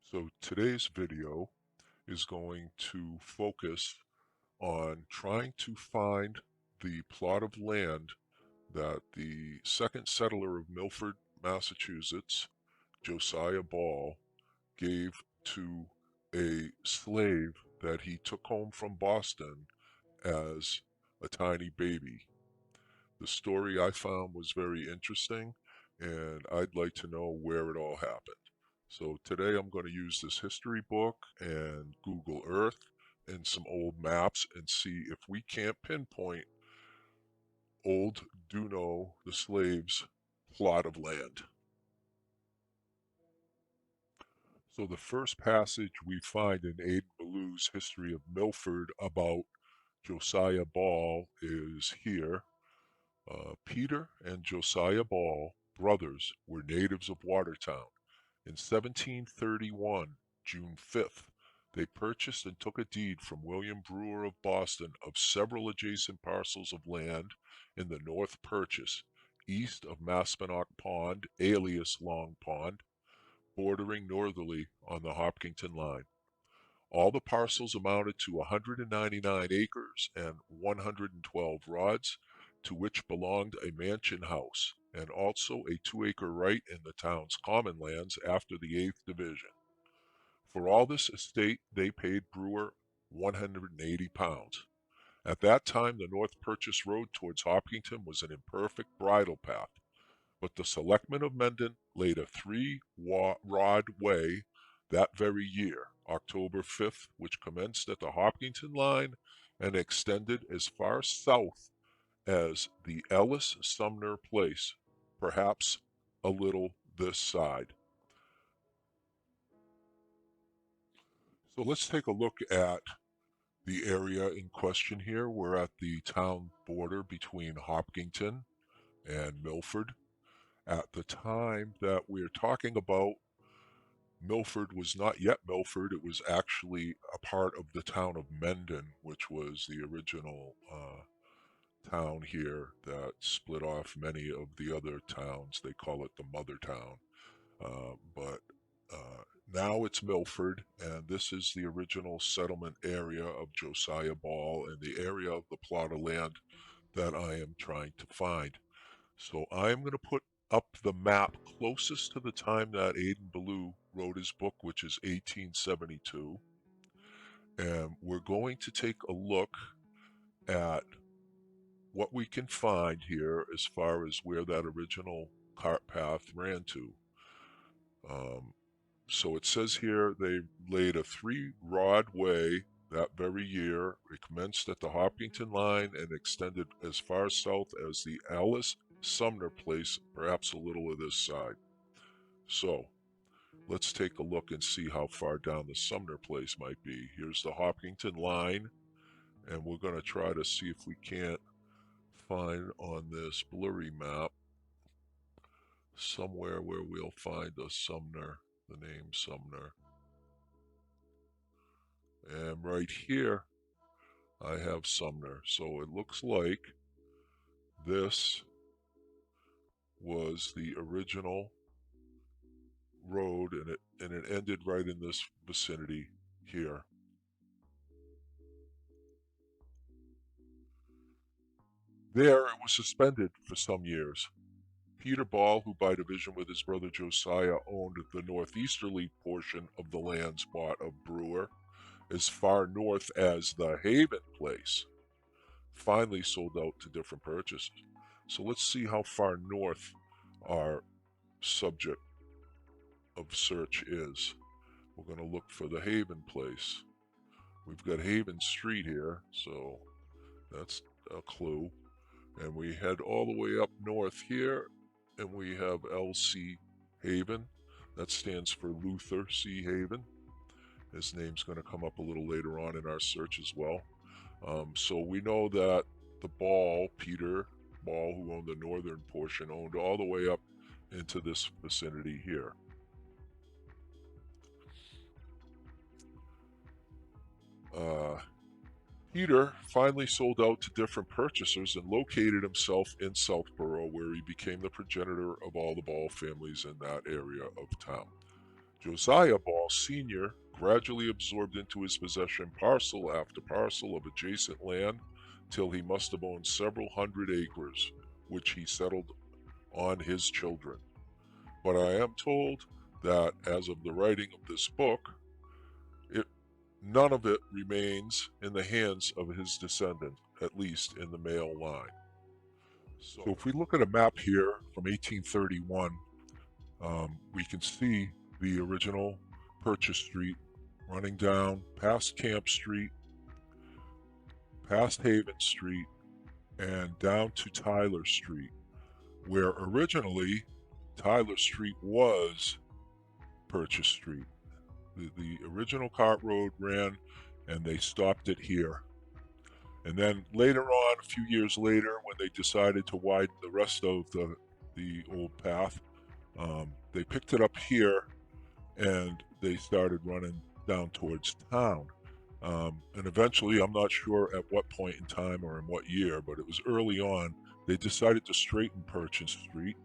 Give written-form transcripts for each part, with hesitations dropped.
So today's video is going to focus on trying to find the plot of land that the second settler of Milford, Massachusetts, Josiah Ball, gave to a slave that he took home from Boston as a tiny baby. The story I found was very interesting, and I'd like to know where it all happened. So today I'm going to use this history book and Google Earth and some old maps and see if we can't pinpoint old Duno, the slave's plot of land. So the first passage we find in Aidan Ballew's History of Milford about Josiah Ball is here. Peter and Josiah Ball, brothers, were natives of Watertown. In 1731, June 5th, they purchased and took a deed from William Brewer of Boston of several adjacent parcels of land in the North Purchase, east of Maspinock Pond, alias Long Pond, bordering northerly on the Hopkinton line. All the parcels amounted to 199 acres and 112 rods, to which belonged a mansion house, and also a 2-acre right in the town's common lands after the 8th Division. For all this estate they paid Brewer £180. At that time the North Purchase Road towards Hopkinton was an imperfect bridle path, but the selectmen of Mendon laid a 3-rod way that very year, October 5th, which commenced at the Hopkinton line and extended as far south as the Ellis-Sumner place, perhaps a little this side. So let's take a look at the area in question here. We're at the town border between Hopkinton and Milford. At the time that we're talking about, Milford was not yet Milford. It was actually a part of the town of Mendon, which was the original town here that split off many of the other towns. They call it the mother town. But now it's Milford, and this is the original settlement area of Josiah Ball and the area of the plot of land that I am trying to find. So I'm going to put up the map closest to the time that Aidan Ballou wrote his book, which is 1872. And we're going to take a look at what we can find here as far as where that original cart path ran to. So it says here they laid a 3-rod way that very year. It commenced at the Hopkinton line and extended as far south as the Ellis-Sumner place, perhaps a little of this side. So let's take a look and see how far down the Sumner place might be. Here's the Hopkinton line, and we're going to try to see if we can't find on this blurry map somewhere where we'll find a Sumner, the name Sumner. And right here, I have Sumner. So it looks like this was the original road, and it ended right in this vicinity here. There it was suspended for some years. Peter Ball, who by division with his brother Josiah owned the northeasterly portion of the lands bought of Brewer, as far north as the Haven place, finally sold out to different purchasers. So let's see how far north our subject of search is. We're going to look for the Haven place. We've got Haven Street here, so that's a clue. And we head all the way up north here, and we have LC Haven. That stands for Luther C. Haven. His name's going to come up a little later on in our search as well. So we know that the Ball, Peter Ball, who owned the northern portion, owned all the way up into this vicinity here. Peter finally sold out to different purchasers and located himself in Southborough, where he became the progenitor of all the Ball families in that area of town. Josiah Ball Sr. gradually absorbed into his possession parcel after parcel of adjacent land till he must have owned several hundred acres, which he settled on his children. But I am told that as of the writing of this book, it, none of it remains in the hands of his descendants, at least in the male line. So if we look at a map here from 1831, we can see the original Purchase Street running down past Camp Street, past Haven Street, and down to Tyler Street, where originally Tyler Street was Purchase Street. The original cart road ran, and they stopped it here. And then later on, a few years later, when they decided to widen the rest of the old path, they picked it up here and they started running down towards town. And eventually, I'm not sure at what point in time or in what year, but it was early on, they decided to straighten Purchase Street.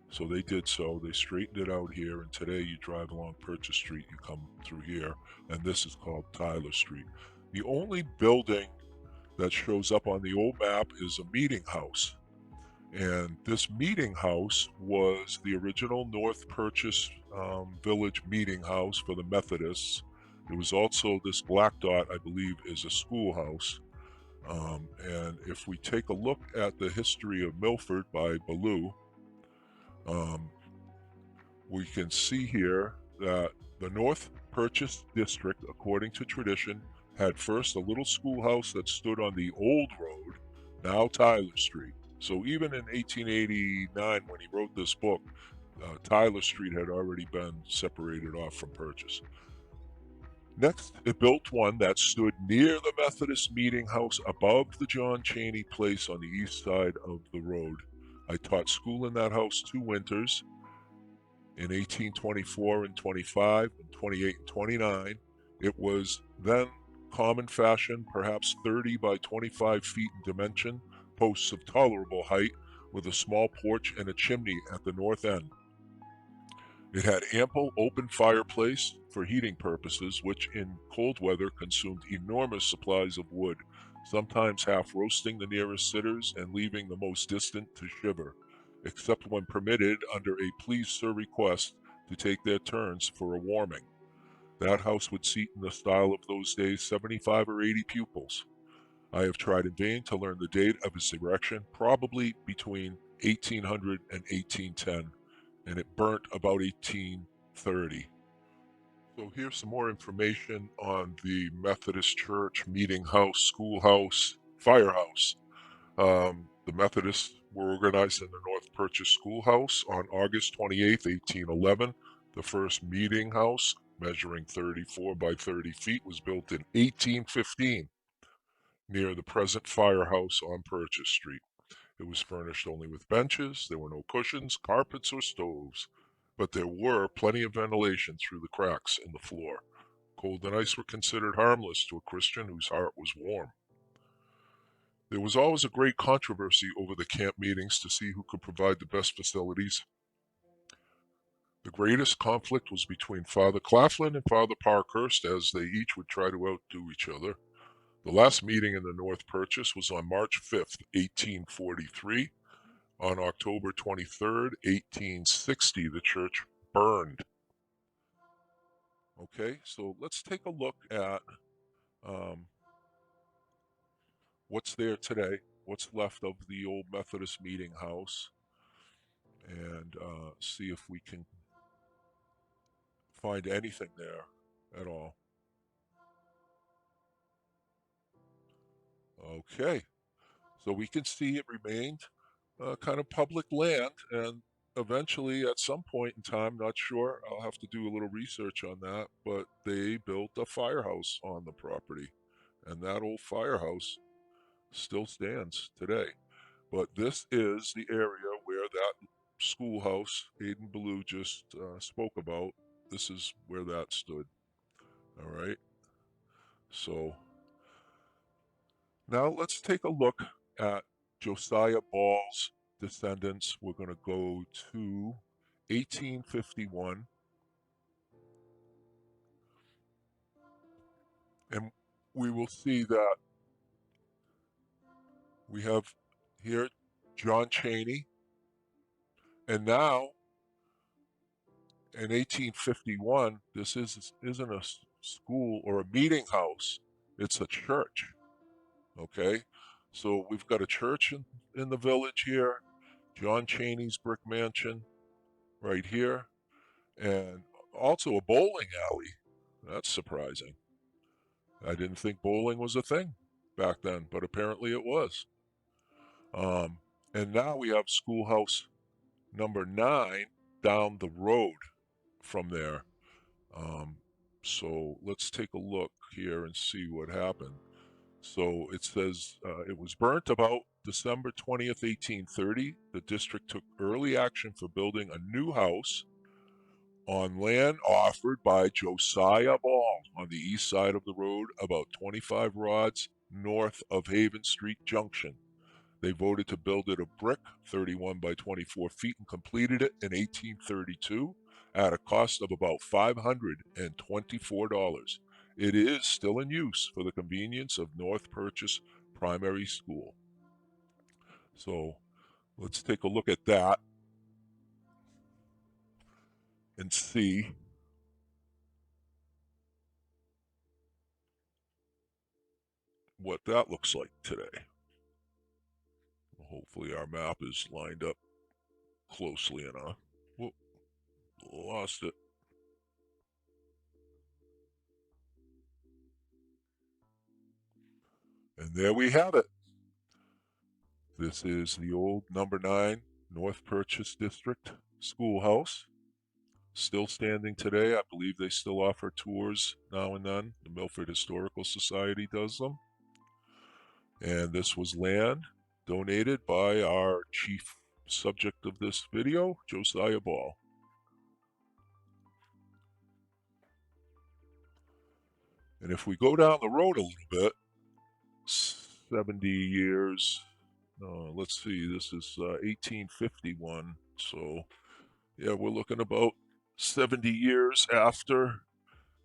So they did so. They straightened it out here, and today you drive along Purchase Street, you come through here, and this is called Tyler Street. The only building that shows up on the old map is a meeting house. And this meeting house was the original North Purchase Village meeting house for the Methodists. It was also, this black dot, I believe, is a schoolhouse. And if we take a look at the history of Milford by Ballou, we can see here that the North Purchase District, according to tradition, had first a little schoolhouse that stood on the old road, now Tyler Street. So even in 1889, when he wrote this book, Tyler Street had already been separated off from Purchase. Next, it built one that stood near the Methodist meeting house above the John Cheney place on the east side of the road. I taught school in that house 2 winters, in 1824 and 25, and 28 and 29. It was then common fashion, perhaps 30 by 25 feet in dimension, posts of tolerable height, with a small porch and a chimney at the north end. It had ample open fireplace for heating purposes, which in cold weather consumed enormous supplies of wood, sometimes half roasting the nearest sitters and leaving the most distant to shiver, except when permitted under a please sir request to take their turns for a warming. That house would seat in the style of those days 75 or 80 pupils. I have tried in vain to learn the date of its erection, probably between 1800 and 1810, and it burnt about 1830. So here's some more information on the Methodist Church meeting house, schoolhouse, firehouse. The Methodists were organized in the North Purchase Schoolhouse on August 28, 1811. The first meeting house, measuring 34 by 30 feet, was built in 1815 near the present firehouse on Purchase Street. It was furnished only with benches. There were no cushions, carpets, or stoves, but there were plenty of ventilation through the cracks in the floor. Cold and ice were considered harmless to a Christian whose heart was warm. There was always a great controversy over the camp meetings to see who could provide the best facilities. The greatest conflict was between Father Claflin and Father Parkhurst, as they each would try to outdo each other. The last meeting in the North Purchase was on March 5th, 1843. On October 23rd, 1860, the church burned. Okay, so let's take a look at what's there today, what's left of the old Methodist meeting house, and see if we can find anything there at all. Okay, so we can see it remained kind of public land, and eventually at some point in time, not sure, I'll have to do a little research on that, but they built a firehouse on the property, and that old firehouse still stands today. But this is the area where that schoolhouse Aidan Ballou just spoke about. This is where that stood. All right. So now let's take a look at Josiah Ball's descendants. We're going to go to 1851, And we will see that we have here John Chaney, and now in 1851, this isn't a school or a meeting house, it's a church. Okay, so we've got a church in the village here, John Chaney's brick mansion right here, and also a bowling alley. That's surprising. I didn't think bowling was a thing back then, but apparently it was. Um, and now we have schoolhouse number 9 down the road from there. Um, so let's take a look here and see what happened. So it says it was burnt about December 20th, 1830. The district took early action for building a new house on land offered by Josiah Ball on the east side of the road, about 25 rods north of Haven Street Junction. They voted to build it of brick, 31 by 24 feet, and completed it in 1832 at a cost of about $524. It is still in use for the convenience of North Purchase Primary School. So let's take a look at that and see what that looks like today. Hopefully our map is lined up closely enough. Whoop, lost it. And there we have it. This is the old number 9 North Purchase District schoolhouse. Still standing today. I believe they still offer tours now and then. The Milford Historical Society does them. And this was land donated by our chief subject of this video, Josiah Ball. And if we go down the road a little bit, 70 years, let's see, this is 1851. So, yeah, we're looking about 70 years after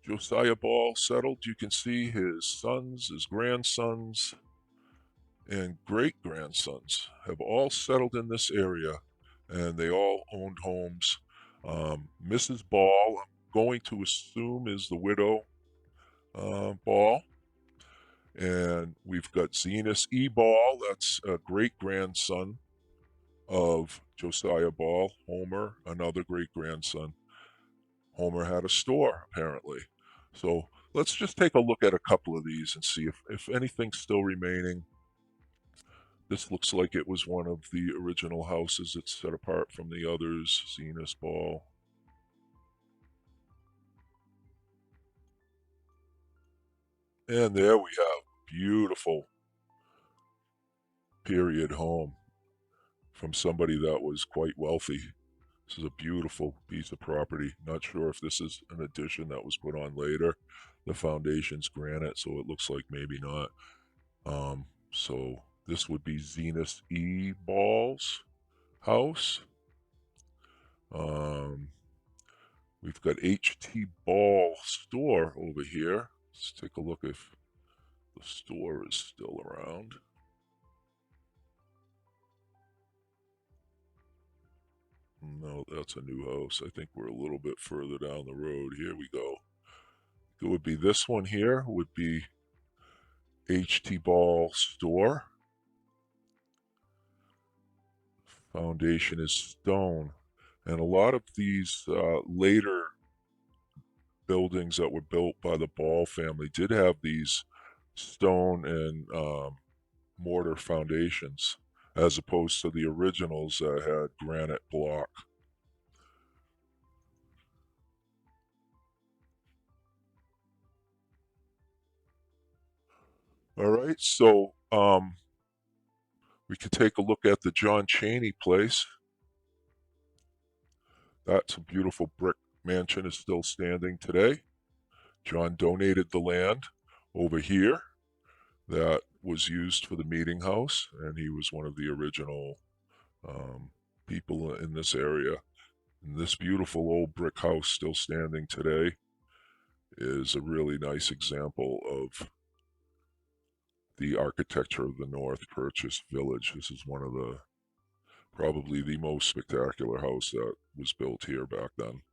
Josiah Ball settled. You can see his sons, his grandsons, and great grandsons have all settled in this area, and they all owned homes. Mrs. Ball, I'm going to assume, is the widow Ball. And we've got Zenas E. Ball, that's a great grandson of Josiah Ball. Homer, another great grandson. Homer had a store, apparently. So let's just take a look at a couple of these and see if anything's still remaining. This looks like it was one of the original houses that's set apart from the others. Zenas Ball. And there we have beautiful period home from somebody that was quite wealthy. This is a beautiful piece of property. Not sure if this is an addition that was put on later. The foundation's granite, so it looks like maybe not. So this would be Zenas E. Ball's house. We've got H.T. Ball store over here. Let's take a look if the store is still around. No, that's a new house. I think we're a little bit further down the road. Here we go. It would be this one here, would be H.T. Ball store. Foundation is stone. And a lot of these later buildings that were built by the Ball family did have these stone and mortar foundations, as opposed to the originals that had granite block. All right, so we can take a look at the John Chaney place. That's a beautiful brick mansion, is still standing today. John donated the land over here that was used for the meeting house, and he was one of the original people in this area. And this beautiful old brick house still standing today. is a really nice example of the architecture of the North Purchase Village. This is one of the probably the most spectacular house that was built here back then.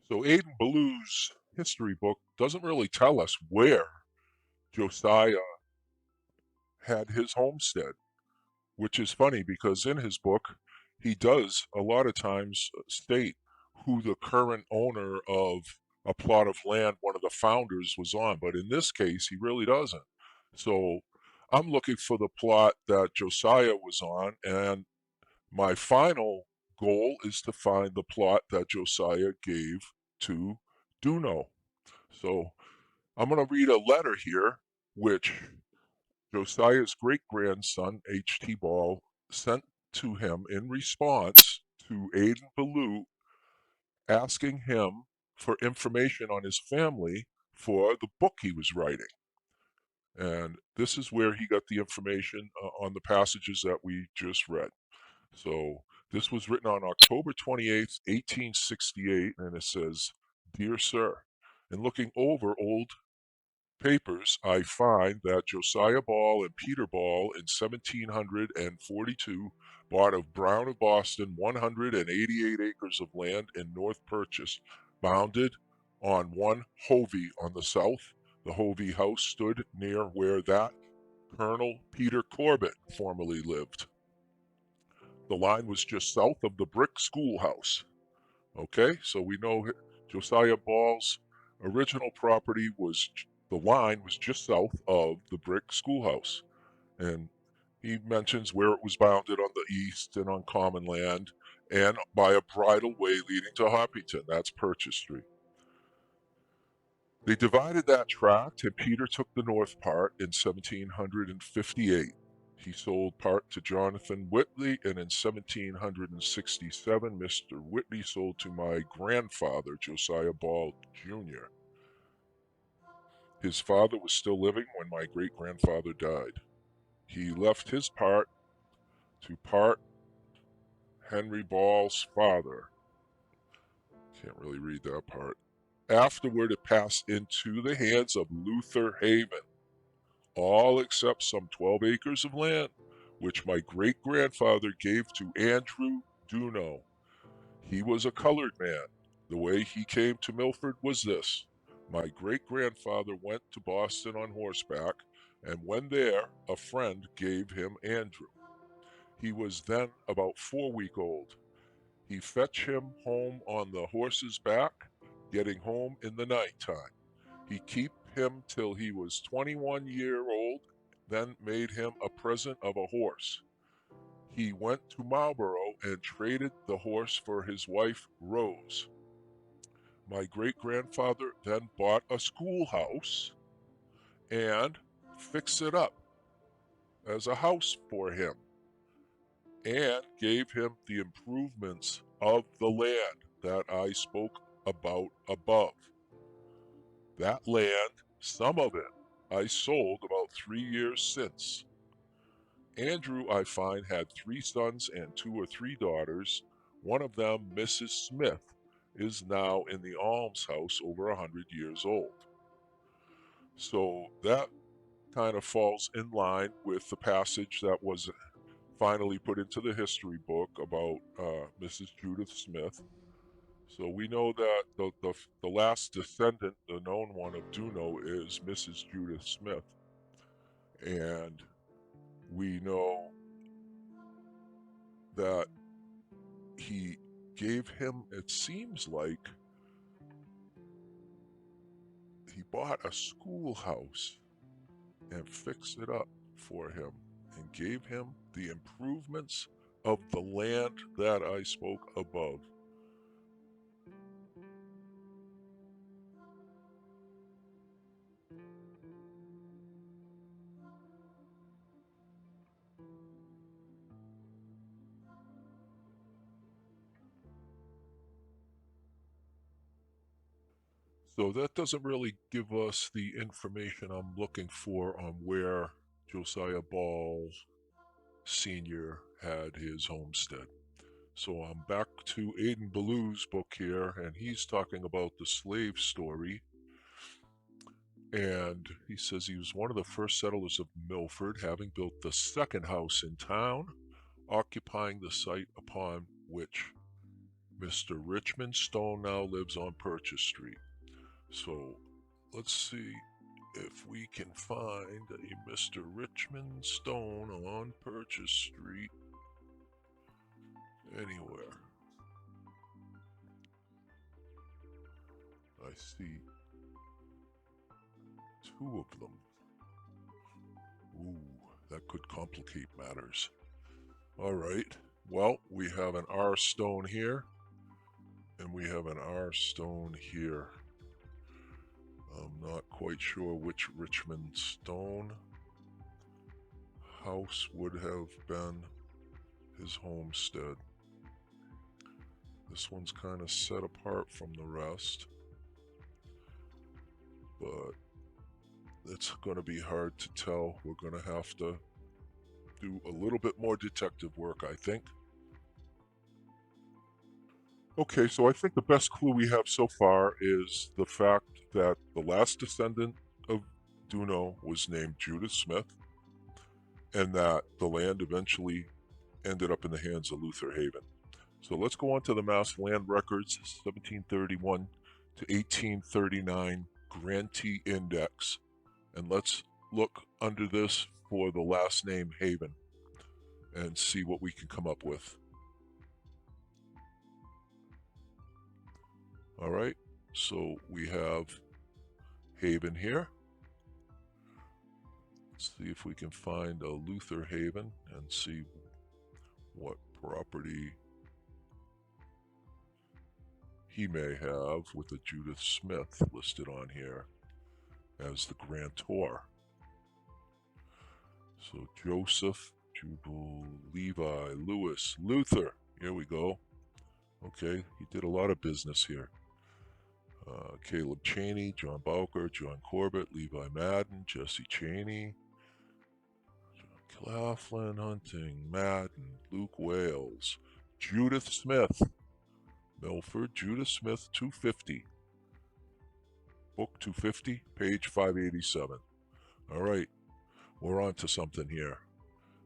So Aiden Ballew's history book doesn't really tell us where Josiah had his homestead, which is funny because in his book, he does a lot of times state who the current owner of a plot of land one of the founders was on, but in this case, he really doesn't. So I'm looking for the plot that Josiah was on, and my final goal is to find the plot that Josiah gave to Duno. So I'm going to read a letter here, which Josiah's great grandson, H.T. Ball, sent to him in response to Aiden Ballew asking him for information on his family for the book he was writing. And this is where he got the information on the passages that we just read. So this was written on October 28th, 1868, and it says, Dear Sir, in looking over old papers, I find that Josiah Ball and Peter Ball in 1742 bought of Brown of Boston 188 acres of land in North Purchase, bounded on one Hovey on the south. The Hovey house stood near where that Colonel Peter Corbett formerly lived. The line was just south of the brick schoolhouse. Okay, so we know Josiah Ball's original property was, the line was just south of the brick schoolhouse. And he mentions where it was bounded on the east and on common land and by a bridle way leading to Hoppington. That's Purchase Street. They divided that tract, and Peter took the north part in 1758. He sold part to Jonathan Whitley, and in 1767, Mr. Whitley sold to my grandfather, Josiah Ball, Jr. His father was still living when my great-grandfather died. He left his part to part Henry Ball's father. Can't really read that part. Afterward, it passed into the hands of Luther Haven, all except some 12 acres of land, which my great-grandfather gave to Andrew Duno. He was a colored man. The way he came to Milford was this. My great-grandfather went to Boston on horseback, and when there, a friend gave him Andrew. He was then about 4 weeks old. He fetched him home on the horse's back, getting home in the night time. He keep him till he was 21 year old, then made him a present of a horse. He went to Marlboro and traded the horse for his wife Rose. My great-grandfather then bought a schoolhouse and fixed it up as a house for him and gave him the improvements of the land that I spoke about above. That land, some of it, I sold about 3 years since. Andrew, I find, had 3 sons and 2 or 3 daughters. One of them, Mrs. Smith, is now in the almshouse over 100 years old. So that kind of falls in line with the passage that was finally put into the history book about Mrs. Judith Smith. So we know that the last descendant, the known one of Duno, is Mrs. Judith Smith. And we know that he gave him, it seems like he bought a schoolhouse and fixed it up for him and gave him the improvements of the land that I spoke above. So that doesn't really give us the information I'm looking for on where Josiah Ball Sr. had his homestead. So I'm back to Aidan Ballew's book here, and he's talking about the slave story. And he says he was one of the first settlers of Milford, having built the second house in town, occupying the site upon which Mr. Richmond Stone now lives on Purchase Street. So let's see if we can find a Mr. Richmond Stone on Purchase Street anywhere. I see two of them. Ooh, that could complicate matters. All right. Well, we have an R stone here, and we have an R stone here. I'm not quite sure which Richmond Stone house would have been his homestead. This one's kind of set apart from the rest, but it's going to be hard to tell. We're going to have to do a little bit more detective work, I think. Okay, so I think the best clue we have so far is the fact that the last descendant of Duno was named Judith Smith, and that the land eventually ended up in the hands of Luther Haven. So let's go on to the Mass Land Records, 1731 to 1839 Grantee Index, and let's look under this for the last name Haven and see what we can come up with. All right, so we have Haven here. Let's see if we can find a Luther Haven and see what property he may have with a Judith Smith listed on here as the grantor. So Joseph, Jubal, Levi, Lewis, Luther. Here we go. Okay, he did a lot of business here. Caleb Cheney, John Bowker, John Corbett, Levi Madden, Jesse Cheney, John Claflin, Hunting, Madden, Luke Wales, Judith Smith, Milford, Judith Smith, 250. Book 250, page 587. All right, we're on to something here.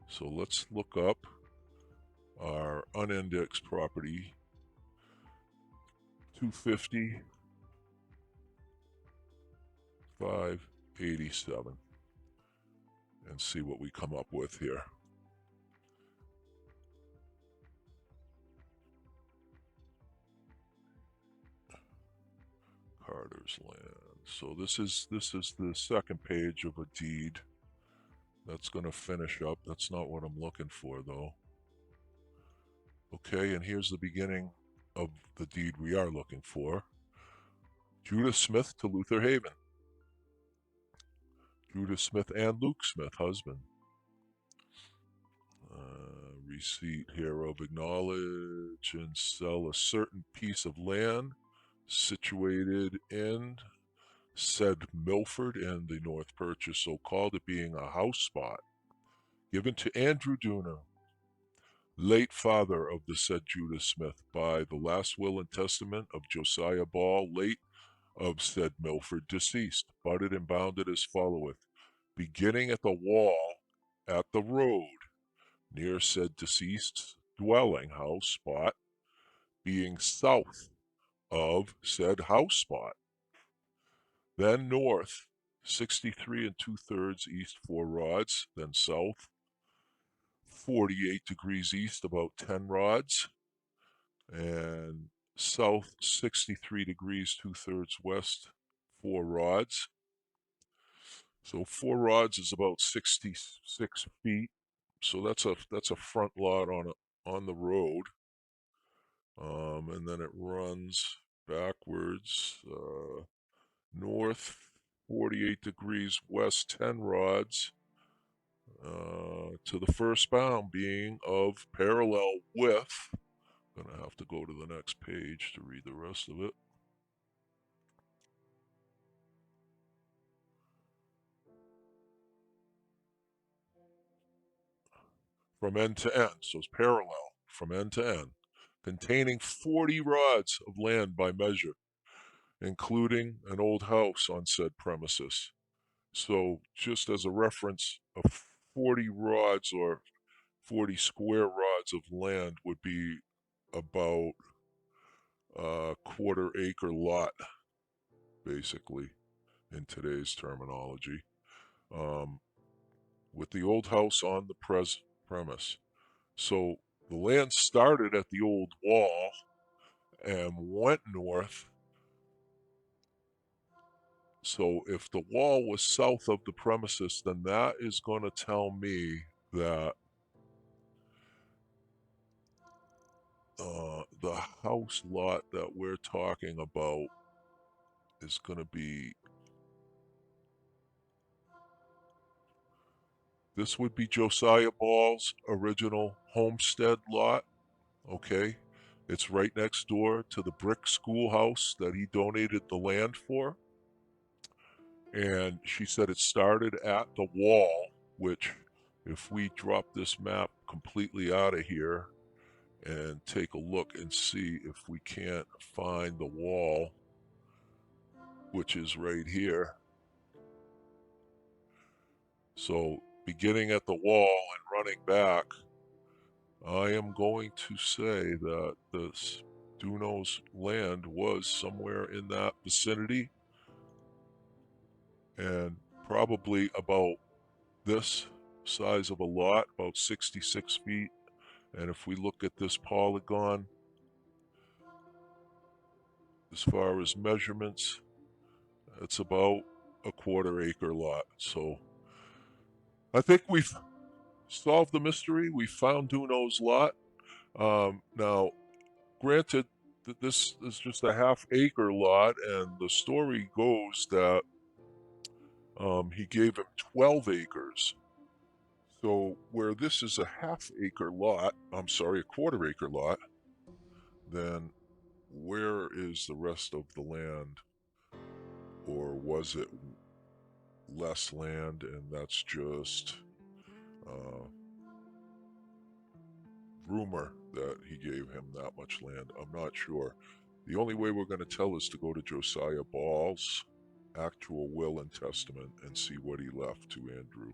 So let's look up our unindexed property, 250, 587, and see what we come up with here. Carter's Land. So this is the second page of a deed. That's going to finish up. That's not what I'm looking for, though. Okay, and here's the beginning of the deed we are looking for. Judith Smith to Luther Haven. Judith Smith and Luke Smith, husband. Receipt hereof acknowledge and sell a certain piece of land situated in said Milford and the North Purchase, so called, it being a house spot, given to Andrew Duno, late father of the said Judith Smith, by the last will and testament of Josiah Ball, late of said Milford, deceased, budded and bounded as followeth, beginning at the wall at the road near said deceased's dwelling house spot, being south of said house spot, then north 63 2/3 east 4 rods, then south 48 degrees east about 10 rods, and south 63 degrees 2/3 west 4 rods. So 4 rods is about 66 feet. So that's a front lot on the road, and then it runs backwards north 48 degrees west 10 rods to the first bound being of parallel with. I'm going to have to go to the next page to read the rest of it. From end to end, so it's parallel from end to end. containing 40 rods of land by measure, including an old house on said premises. So, just as a reference, a 40 rods or 40 square rods of land would be about a quarter-acre lot, basically, in today's terminology, um, with the old house on the premise. So the land started at the old wall and went north. So if the wall was south of the premises, then that is going to tell me that the house lot that we're talking about is going to be, this would be Josiah Ball's original homestead lot, okay? It's right next door to the brick schoolhouse that he donated the land for. And she said it started at the wall, which, if we drop this map completely out of here and take a look and see if we can't find the wall, which is right here. So beginning at the wall and running back, I am going to say that this Duno's land was somewhere in that vicinity, and probably about this size of a lot, about 66 feet. And if we look at this polygon, as far as measurements, it's about a quarter-acre lot. So I think we've solved the mystery. We found Duno's lot. Now, granted, that this is just a half-acre lot, and the story goes that he gave him 12 acres. So where this is a half-acre lot, I'm sorry, a quarter-acre lot, then where is the rest of the land? Or was it less land and that's just rumor that he gave him that much land? I'm not sure. The only way we're going to tell is to go to Josiah Ball's actual will and testament and see what he left to Andrew.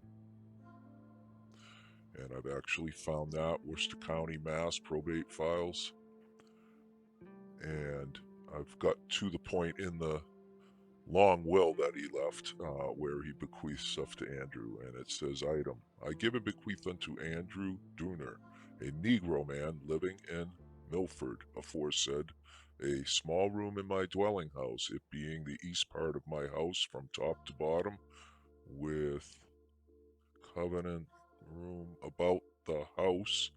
And I've actually found that, Worcester County, Mass, probate files. And I've got to the point in the long will that he left, where he bequeathed stuff to Andrew, and it says, item, I give and bequeath unto Andrew Duner, a Negro man living in Milford, aforesaid, a small room in my dwelling house, it being the east part of my house from top to bottom, with covenant room about the house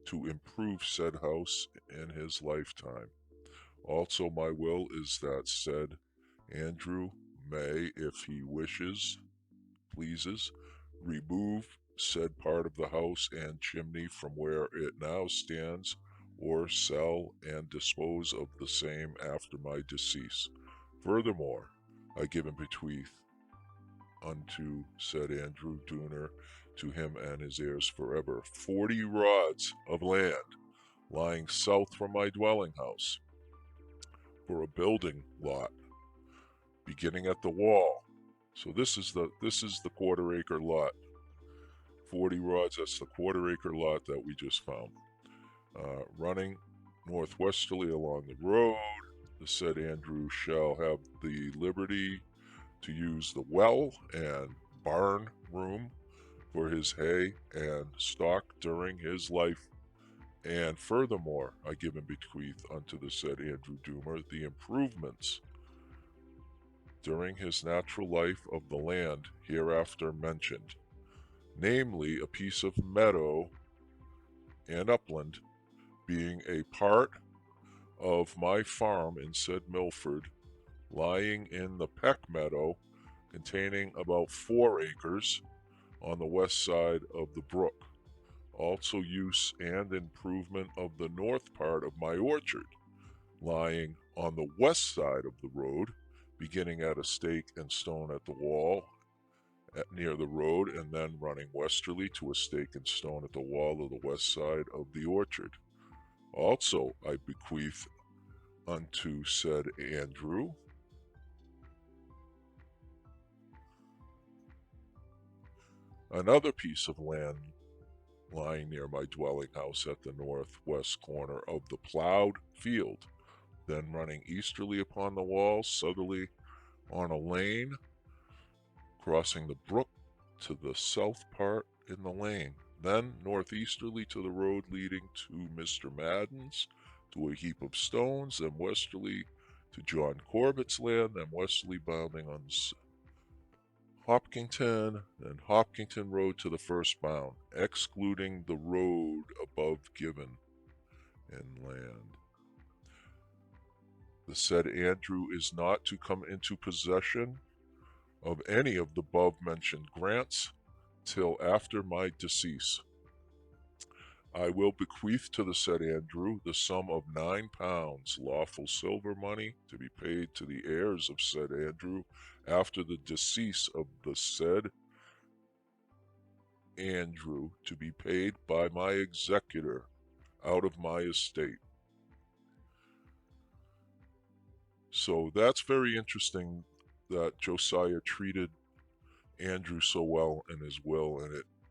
to improve said house in his lifetime. Also my will is that said Andrew may, if he pleases, remove said part of the house and chimney from where it now stands, or sell and dispose of the same after my decease. Furthermore, I give and bequeath unto said Andrew Duner, to him and his heirs forever, 40 rods of land lying south from my dwelling house for a building lot, beginning at the wall. So this is the quarter-acre lot. 40 rods, that's the quarter-acre lot that we just found. Running northwesterly along the road, the said Andrew shall have the liberty to use the well and barn room for his hay and stock during his life. And furthermore, I give and bequeath unto the said Andrew Doomer the improvements during his natural life of the land hereafter mentioned, namely a piece of meadow and upland, being a part of my farm in said Milford, lying in the Peck Meadow, containing about 4 acres on the west side of the brook. Also use and improvement of the north part of my orchard, lying on the west side of the road, beginning at a stake and stone at the wall near the road, and then running westerly to a stake and stone at the wall of the west side of the orchard. Also I bequeath unto said Andrew another piece of land lying near my dwelling house at the northwest corner of the plowed field, then running easterly upon the wall, southerly on a lane, crossing the brook to the south part in the lane, then northeasterly to the road leading to Mr. Madden's, to a heap of stones, then westerly to John Corbett's land, then westerly bounding on Hopkinton and Hopkinton Road to the first bound, excluding the road above given in land. The said Andrew is not to come into possession of any of the above mentioned grants till after my decease. I will bequeath to the said Andrew the sum of £9 lawful silver money to be paid to the heirs of said Andrew after the decease of the said Andrew, to be paid by my executor out of my estate. So that's very interesting that Josiah treated Andrew so well in his will,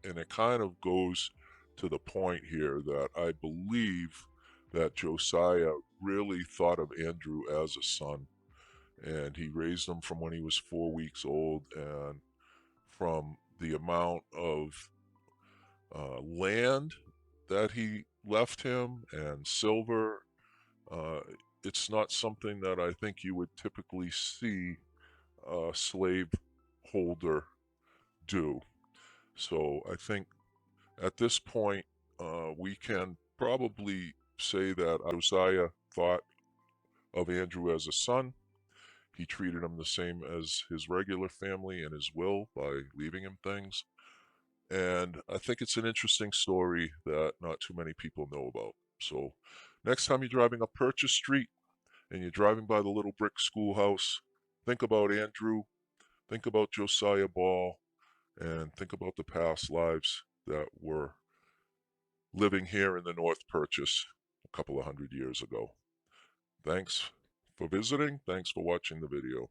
and it kind of goes to the point here that I believe that Josiah really thought of Andrew as a son, and he raised him from when he was 4 weeks old, and from the amount of land that he left him and silver. Uh, it's not something that I think you would typically see a slave holder do. So I think at this point, we can probably say that Josiah thought of Andrew as a son. He treated him the same as his regular family in his will by leaving him things. And I think it's an interesting story that not too many people know about. So next time you're driving up Purchase Street and you're driving by the little brick schoolhouse, think about Andrew, think about Josiah Ball, and think about the past lives that were living here in the North Purchase a couple of hundred years ago. Thanks for visiting. Thanks for watching the video.